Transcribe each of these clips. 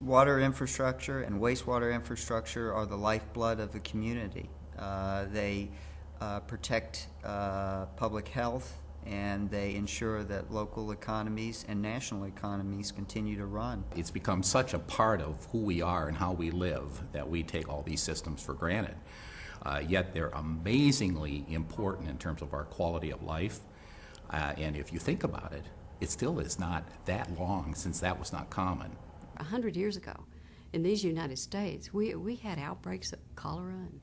Water infrastructure and wastewater infrastructure are the lifeblood of the community. They protect public health, and they ensure that local economies and national economies continue to run. It's become such a part of who we are and how we live that we take all these systems for granted. Yet they're amazingly important in terms of our quality of life. And if you think about it, it still is not that long since that was not common. 100 years ago, in these United States, we had outbreaks of cholera and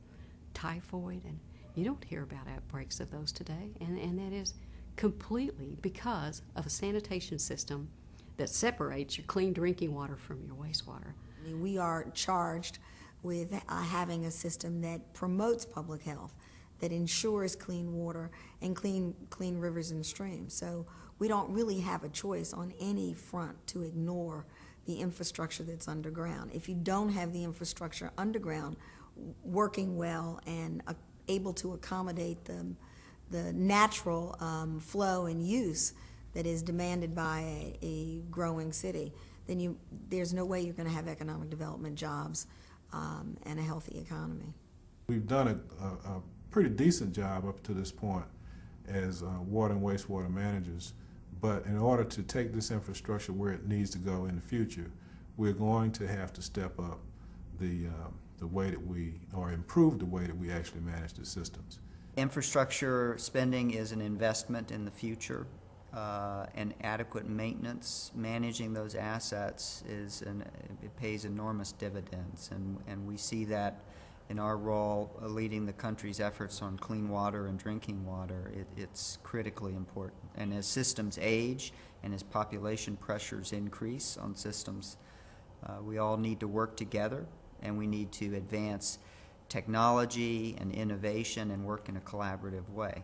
typhoid, and you don't hear about outbreaks of those today, and that is completely because of a sanitation system that separates your clean drinking water from your wastewater. We are charged with having a system that promotes public health, that ensures clean water and clean rivers and streams. So we don't really have a choice on any front to ignore the infrastructure that's underground. If you don't have the infrastructure underground working well and able to accommodate the natural flow and use that is demanded by a growing city, then there's no way you're going to have economic development, jobs, and a healthy economy. We've done a pretty decent job up to this point as water and wastewater managers, but in order to take this infrastructure where it needs to go in the future, we're going to have to step up the way that or improve the way that we actually manage the systems. Infrastructure spending is an investment in the future, and adequate maintenance, managing those assets it pays enormous dividends, and we see that in our role leading the country's efforts on clean water and drinking water. It's critically important. And as systems age and as population pressures increase on systems, we all need to work together, and we need to advance technology and innovation and work in a collaborative way.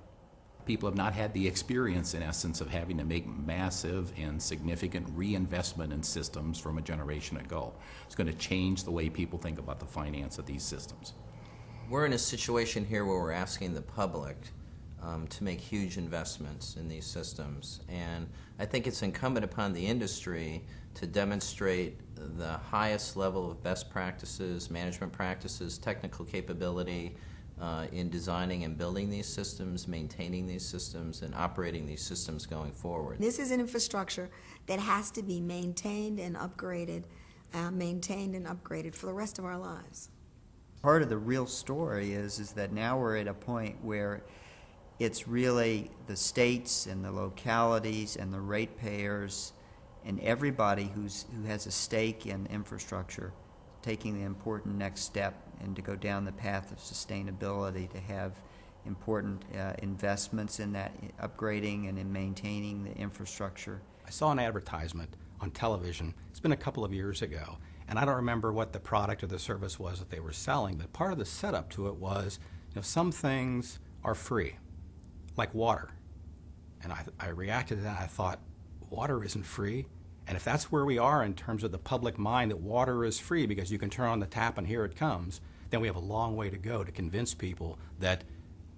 People have not had the experience, in essence, of having to make massive and significant reinvestment in systems from a generation ago. It's going to change the way people think about the finance of these systems. We're in a situation here where we're asking the public to make huge investments in these systems, and I think it's incumbent upon the industry to demonstrate the highest level of best practices, management practices, technical capability, in designing and building these systems, maintaining these systems, and operating these systems going forward. This is an infrastructure that has to be maintained and upgraded for the rest of our lives. Part of the real story is that now we're at a point where it's really the states and the localities and the ratepayers and everybody who has a stake in infrastructure taking the important next step and to go down the path of sustainability, to have important investments in that upgrading and in maintaining the infrastructure. I saw an advertisement on television, it's been a couple of years ago, and I don't remember what the product or the service was that they were selling, but part of the setup to it was, some things are free, like water. And I reacted to that. I thought, water isn't free. And if that's where we are in terms of the public mind, that water is free because you can turn on the tap and here it comes, then we have a long way to go to convince people that,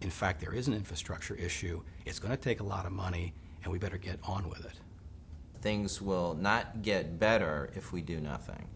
in fact, there is an infrastructure issue. It's going to take a lot of money, and we better get on with it. Things will not get better if we do nothing.